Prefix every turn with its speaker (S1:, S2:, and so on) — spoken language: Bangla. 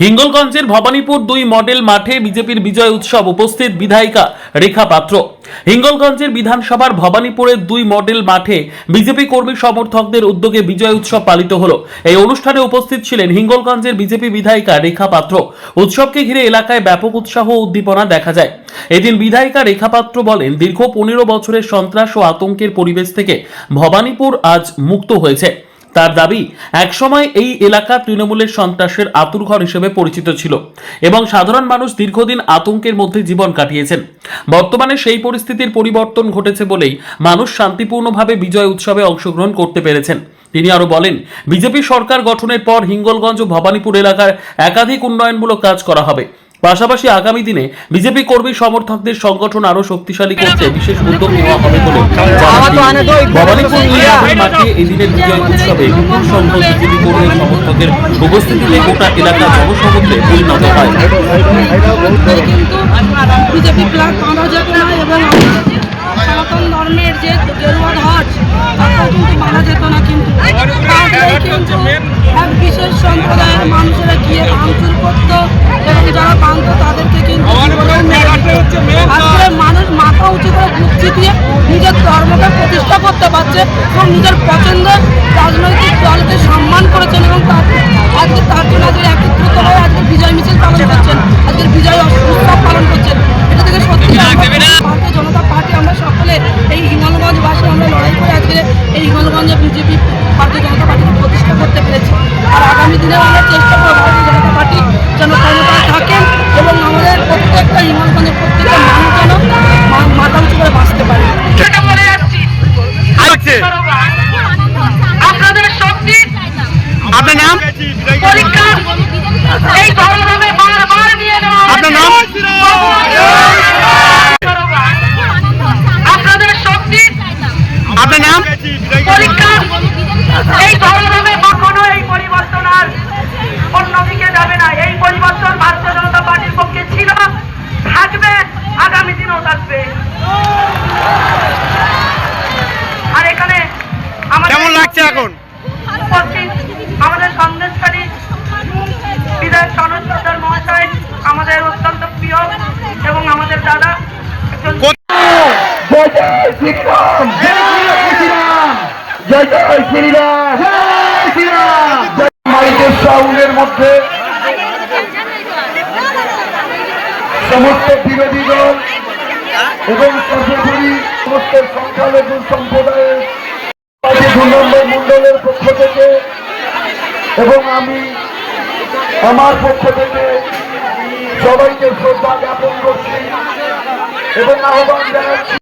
S1: হিঙ্গলগঞ্জের ভবানীপুর ২ মডেল মাঠে বিজেপির বিজয় উৎসব, উপস্থিত বিধায়িকা রেখা পাত্র। হিঙ্গলগঞ্জের বিধানসভার ভবানীপুরের ২ মডেল মাঠে বিজেপি কর্মী সমর্থকদের উদ্যোগে বিজয় উৎসব পালিত হলো। এই অনুষ্ঠানে উপস্থিত ছিলেন হিঙ্গলগঞ্জের বিজেপি বিধায়িকা রেখা পাত্র। উৎসবকে ঘিরে এলাকায় ব্যাপক উৎসাহ ও উদ্দীপনা দেখা যায়। এদিন বিধায়িকা রেখা পাত্র বলেন, দীর্ঘ ১৫ বছরের সন্ত্রাস ও আতঙ্কের পরিবেশ থেকে ভবানীপুর আজ মুক্ত হয়েছে। তার দাবি, একসময় এই এলাকা তৃণমূলের সন্ত্রাসের আতুরঘর হিসেবে পরিচিত ছিল এবং সাধারণ মানুষ দীর্ঘদিন আতঙ্কের মধ্যে জীবন কাটিয়েছেন। বর্তমানে সেই পরিস্থিতির পরিবর্তন ঘটেছে বলেই মানুষ শান্তিপূর্ণভাবে বিজয় উৎসবে অংশগ্রহণ করতে পেরেছেন। তিনি আরো বলেন, বিজেপি সরকার গঠনের পর হিঙ্গলগঞ্জ ও ভবানীপুর এলাকার একাধিক উন্নয়নমূলক কাজ করা হবে। পাশাপাশি আগামী দিনে বিজেপি কর্মী সমর্থকদের সংগঠন আরো শক্তিশালী করতে বিশেষ উদ্যোগ নেওয়া হবে বলে ভবানীপুর মাঠে এদিনের বিজয় উৎসবে বিপুল সংখ্যক বিজেপি কর্মী সমর্থকের উপস্থিতিতে গোটা এলাকা জনসমুদ্রে পরিণত হয়।
S2: বিজেপি প্লাগ বাঁধা যেত না এবং সনাতন ধর্মের যে গেরুয়া ধ্বজ তাকেও কিন্তু বাঁধা যেত না, কিন্তু এক বিশেষ সম্প্রদায়ের মানুষেরা গিয়ে ভাঙচুর করত এবং যারা বাঁধত তাদেরকে কিন্তু আজকে মানুষ মাথা উঁচু করে বুদ্ধি দিয়ে নিজের ধর্মকে প্রতিষ্ঠা করতে পারছে এবং নিজের পছন্দের রাজনৈতিক দলকে সম্মান করেছেন এবং আজকে তার জন্য আজকে একত্রিত হয়ে আজকে বিজয় মিছিল পালন করছেন, আজকের বিজয় উৎসব পালন করছেন। এটা থেকে সত্যি ভারতীয় জনতা পার্টি আমরা সকলে এই হিঙ্গলগঞ্জবাসী আমরা লড়াই করে আজকে এই হিঙ্গলগঞ্জে বিজেপি ভারতীয় জনতা পার্টিকে প্রতিষ্ঠা করতে পেরেছি। আর আগামী দিনে আমরা চেষ্টা করব ভারতীয় জনতা পার্টি যেন ক্ষমতায় থাকেন এবং আমাদের প্রত্যেকটা হিঙ্গলগঞ্জের প্রত্যেকটা মানুষ যেন মাথা উঁচু করে বাঁচতে পারে।
S3: আপনাদের শক্তি আপনার নাম পরীক্ষা এই ধর্মভাবে বারবার নিয়ে নেওয়া আপনার নাম আপনাদের শক্তি আপনার নাম পরীক্ষা এই ধর্মভাবে কখনো এই পরিবর্তন আর অন্যদিকে যাবে না। এই পরিবর্তন ভারতীয় জনতা পার্টির পক্ষে ছিল, থাকবে, আগামী দিনেও থাকবে। আর এখানে কেমন লাগছে এখন উপস্থিত আমাদের সন্দেশকারী বিধায়ক সনদ সর্দার মহাশয়, আমাদের অত্যন্ত প্রিয় এবং আমাদের দাদা
S4: সাউন্ডের মধ্যে সমস্ত বিরোধী দল এবং সর্বোপরি সমস্ত সংখ্যালঘু সম্প্রদায়ের ২ নম্বর মন্ডলের পক্ষ থেকে এবং আমি আমার পক্ষ থেকে সবাইকে শ্রদ্ধা জ্ঞাপন করছি এবং আহ্বান জানাচ্ছি।